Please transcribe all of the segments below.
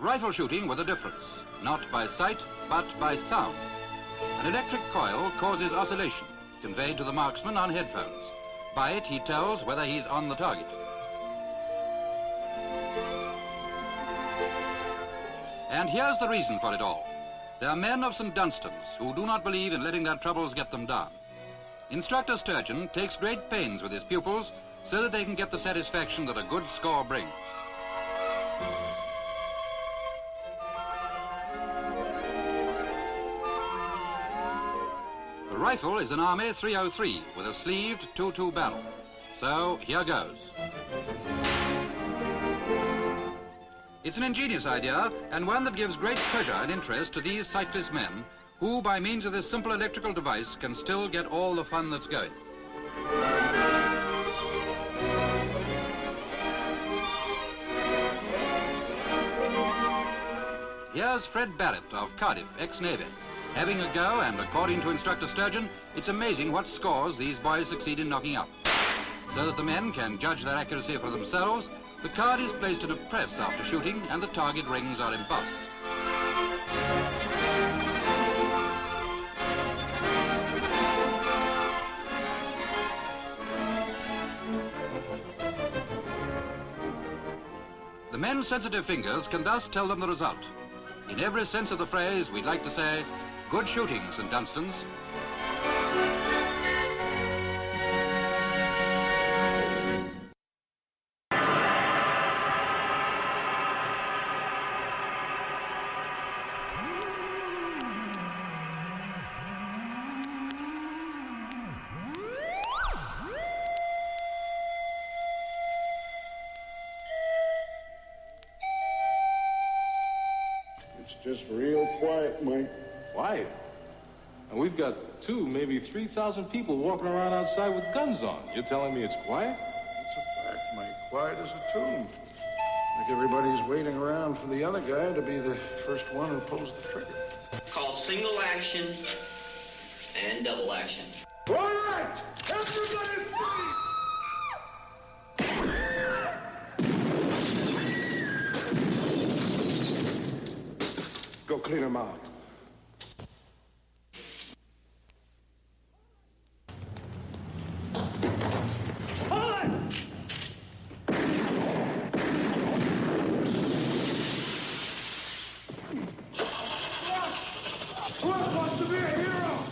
rifle shooting with a difference, not by sight, but by sound. An electric coil causes oscillation, conveyed to the marksman on headphones. By it, he tells whether he's on the target. And here's the reason for it all. There are men of St. Dunstan's who do not believe in letting their troubles get them down. Instructor Sturgeon takes great pains with his pupils so that they can get the satisfaction that a good score brings. The rifle is an Army 303 with a sleeved 2-2 barrel. So here goes. It's an ingenious idea, and one that gives great pleasure and interest to these sightless men who, by means of this simple electrical device, can still get all the fun that's going. Here's Fred Barrett of Cardiff, ex-Navy, having a go, and according to Instructor Sturgeon, it's amazing what scores these boys succeed in knocking up. So that the men can judge their accuracy for themselves, the card is placed in a press after shooting and the target rings are embossed. The men's sensitive fingers can thus tell them the result. In every sense of the phrase, we'd like to say, good shooting, St. Dunstan's. Just real quiet, Mike. Quiet? And we've got 2, maybe 3,000 people walking around outside with guns on. You're telling me it's quiet? It's a fact, Mike. Quiet as a tomb. Like everybody's waiting around for the other guy to be the first one who pulls the trigger. Called single action and double action. All right! Everybody free! Go clean him out. Who else wants to be a hero?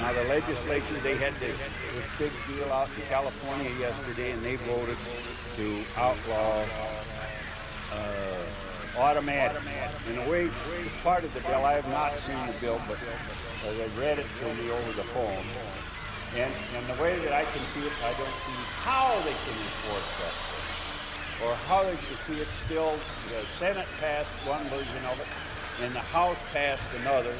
Now the legislature, they had this big deal out in California yesterday, and they voted to outlaw automatics. In a way, part of the bill, I have not seen the bill, but they read it to me over the phone. And the way that I can see it, I don't see how they can enforce that. Or how they can see it still, the Senate passed one version of it, and the House passed another.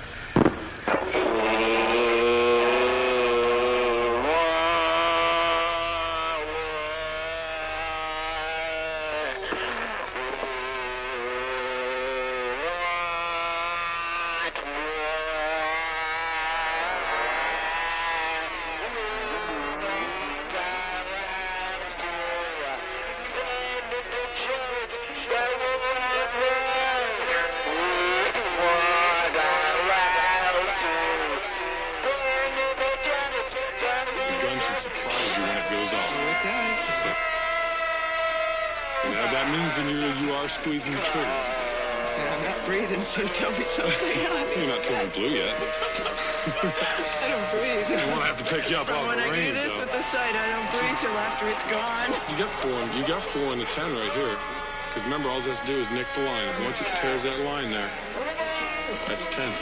Squeezing the trigger. I'm not breathing, so tell me something else. You're not turning blue yet. I don't breathe. I won't have to pick you up off the When I do this with the sight, I don't breathe till after it's gone. You got 4 in the 10 right here. Because remember, all it has to do is nick the line. Once it tears that line there, that's 10.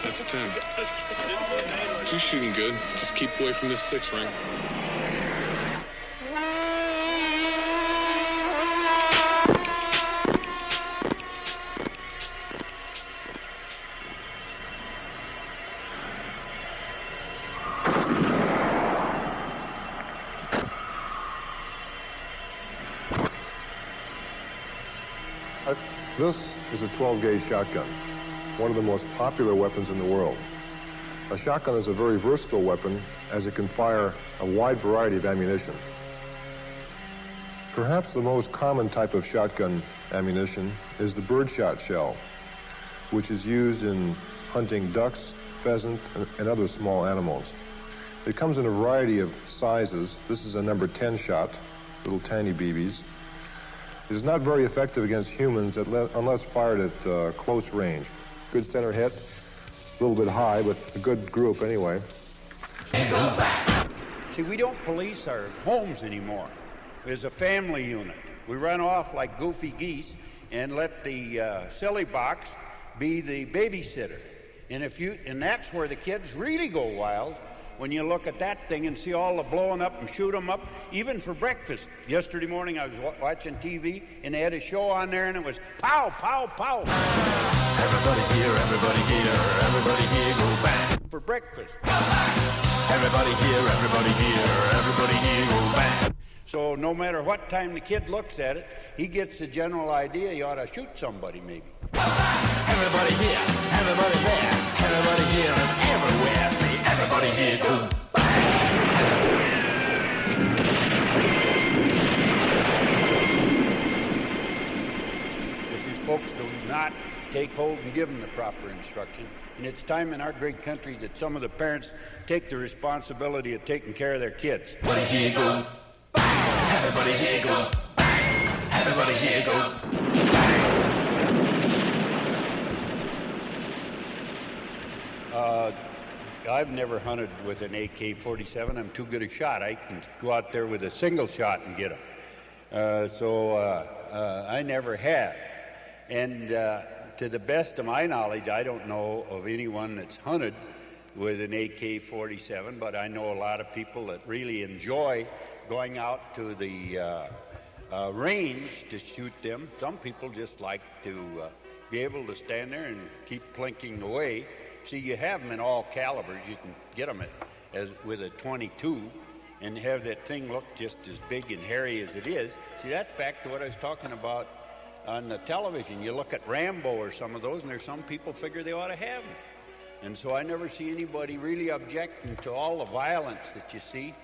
That's 10. You're shooting good. Just keep away from this 6 ring. This is a 12-gauge shotgun, one of the most popular weapons in the world. A shotgun is a very versatile weapon as it can fire a wide variety of ammunition. Perhaps the most common type of shotgun ammunition is the birdshot shell, which is used in hunting ducks, pheasant, and other small animals. It comes in a variety of sizes. This is a number 10 shot, little tiny BBs. It is not very effective against humans unless fired at close range. Good center hit, a little bit high, but a good group anyway. See, we don't police our homes anymore. There's a family unit. We run off like goofy geese and let the silly box be the babysitter. And that's where the kids really go wild, when you look at that thing and see all the blowing up and shoot 'em up, even for breakfast. Yesterday morning I was watching TV and they had a show on there and it was pow, pow, pow. Everybody here, go bang. For breakfast. Everybody here, go bang. So no matter what time the kid looks at it, he gets the general idea he ought to shoot somebody maybe. Everybody here, everybody there, everybody here and everywhere. Say everybody here, go bang. If these folks do not take hold and give them the proper instruction, and it's time in our great country that some of the parents take the responsibility of taking care of their kids. Everybody here, go bang. Everybody here, go bang. Everybody here, go bang. I've never hunted with an AK-47. I'm too good a shot. I can go out there with a single shot and get them. So I never have. And to the best of my knowledge, I don't know of anyone that's hunted with an AK-47, but I know a lot of people that really enjoy going out to the range to shoot them. Some people just like to be able to stand there and keep plinking away. See, you have them in all calibers. You can get them with a .22 and have that thing look just as big and hairy as it is. See, that's back to what I was talking about on the television. You look at Rambo or some of those, and there's some people figure they ought to have them. And so I never see anybody really objecting to all the violence that you see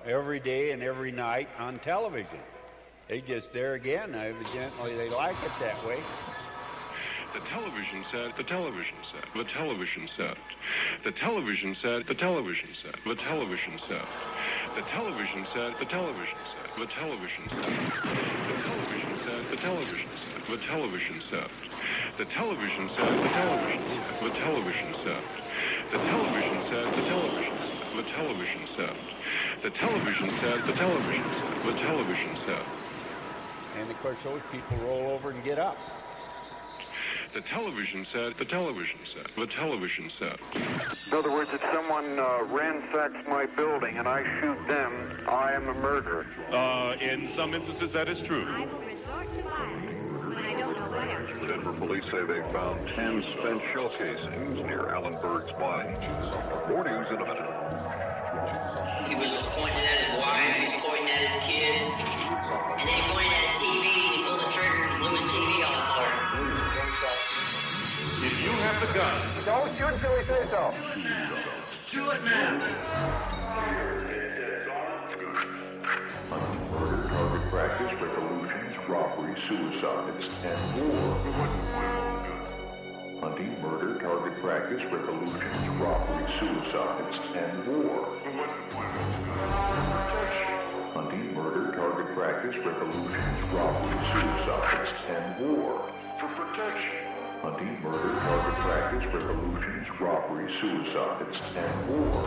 every day and every night on television. They just, there again, evidently they like it that way. The television set, the television set, the television set, the television set, the television set, the television set, the television set, the television set, the television set, the television set, the television set, the television set, the television set, the television set, the television set, the television set, the television set, the television set, the television set, the television set. And of course those people roll over and get up. The television set, the television set, the television set. In other words, if someone ransacks my building and I shoot them, I am a murderer. In some instances, that is true. I will resort to violence, but I don't know where. Denver police say they found 10 spent shell casings near Allenberg's body. More news in a minute. He was pointing at his wife, he was pointing at his kids, and then he pointed at his TV, and he pulled the trigger and blew his TV on the floor. If you have the gun, don't shoot till we say so. Do it now. Murder, target practice, revolutions, robberies, suicides, and war. Hunting, murder, target practice, revolutions, robberies, suicides, and war. Hunting, murder, target practice, revolutions, robberies, suicides, and war. For protection. Hunting, murder, target practice, revolutions, robberies, suicides, and war.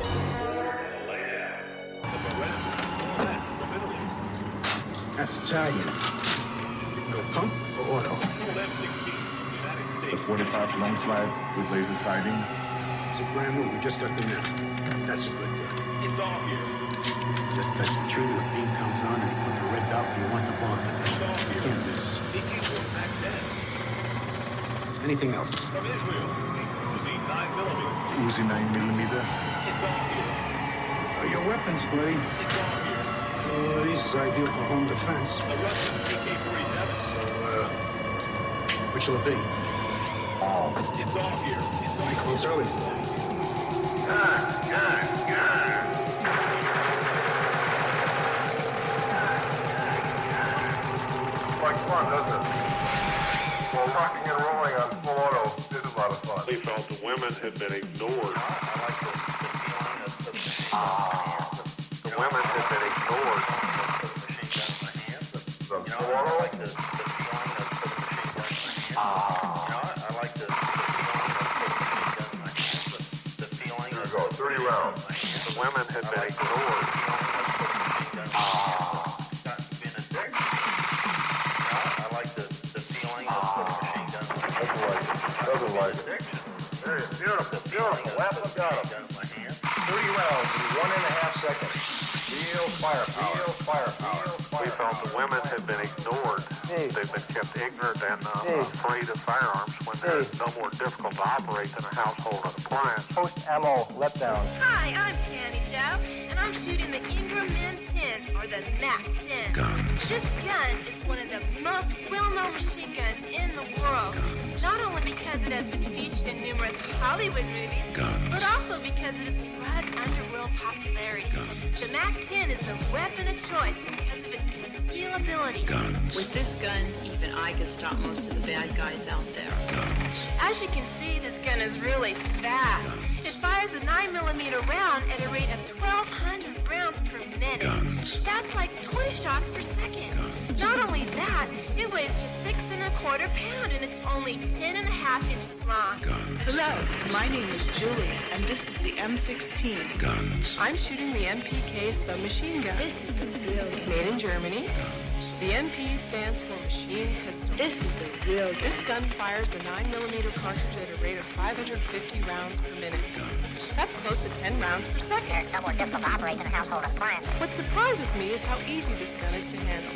That's Italian. No pump or auto. The 45 long slide with laser sighting. It's a brand new. We just got them in. That's a good thing. It's all here. Just touch the trigger, the beam comes on, and you put the red dot where you want the bomb to be. You can't miss. Anything else? From Israel. Uzi 9mm. Uzi 9mm. It's all here. Oh, your weapons, buddy. It's all here. This is ideal for home defense. The Russian AK-47. So, Which will it be? It's off here. We close early. Like fun, doesn't it? Well, rocking and rolling on full auto is a lot of fun. They felt the women had been ignored. The women had been ignored. The full auto? Here we go, 30 rounds. The women had been ignored. Doesn't like it. There it is. Beautiful, beautiful. Lapham got him. 30 rounds in 1.5 seconds. Real firepower. Real firepower. We felt the women had been ignored. They've been kept ignorant and afraid of firearms when they're no more difficult to operate than a household appliance. Post-ammo letdown. Hi, I'm Tanny Joe, and I'm shooting the Ingram Min 10, or the MAC-10. This gun is one of the most well-known machine guns in the world. Not only because it has been featured in numerous Hollywood movies, but also because of its broad underworld popularity. The MAC-10 is the weapon of choice because of its concealability. With this gun, even I can stop most of the bad guys out there. As you can see, this gun is really fast. It fires a 9mm round at a rate of 1,200 rounds per minute. That's like 20 shots per second. Not only that, it weighs just 6 1/4 pounds, and it's only 10.5 inches long. Hello, my name is Julie, and this is the M16. I'm shooting the MPK submachine gun. This is the real gun. Made in Germany. The MP stands for machine pistol. This is the real gun. This gun fires the 9mm cartridge at a rate of 550 rounds per minute. That's close to 10 rounds per second. There's no more difficult to operate than a household appliance. What surprises me is how easy this gun is to handle.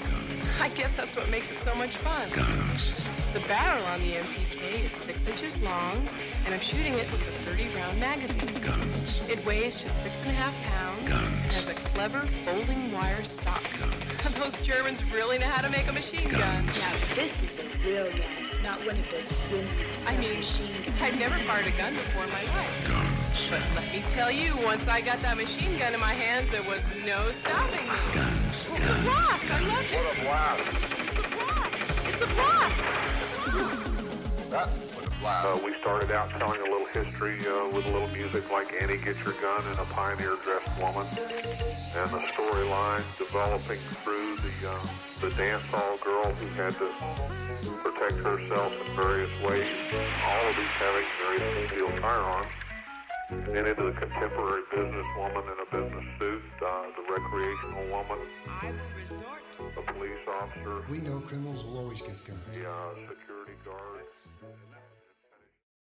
I guess that's what makes it so much fun. The barrel on the MPK is 6 inches long, and I'm shooting it with a 30-round magazine. It weighs just 6.5 pounds and has a clever folding wire stock. Those Germans really know how to make a machine gun. Now, this is a real gun, not one of those wimpy machine guns. I've never fired a gun before in my life. But let me tell you, once I got that machine gun in my hands, there was no stopping me. It's a blast! I love it. What a blast. It's a blast! That was a blast. We started out telling a little history with a little music like Annie Get Your Gun and a Pioneer Dressed Woman. And the storyline developing through the dance hall girl who had to protect herself in various ways, all of these having very concealed firearms, and into the contemporary businesswoman in a business suit, the recreational woman, the police officer, we know criminals will always get guns. the security guard.